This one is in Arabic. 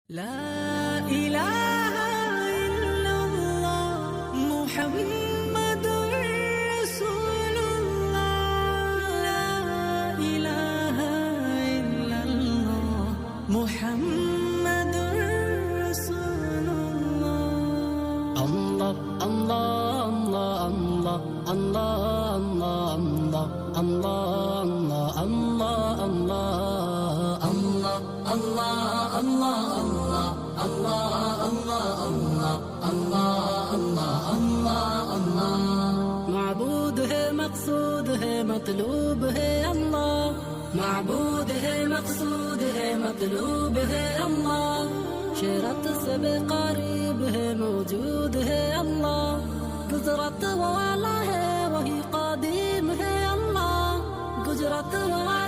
لا إله إلا الله محمد رسول الله. لا إله إلا الله محمد رسول الله. الله الله الله الله الله الله الله الله الله الله الله الله. معبود ہے مقصود ہے مطلوب ہے اللہ. معبود ہے مقصود ہے مطلوب ہے اللہ. شرط سے بے قریب ہے موجود ہے اللہ. قدرت والا ہے وہی قدیم ہے اللہ. قدرت والا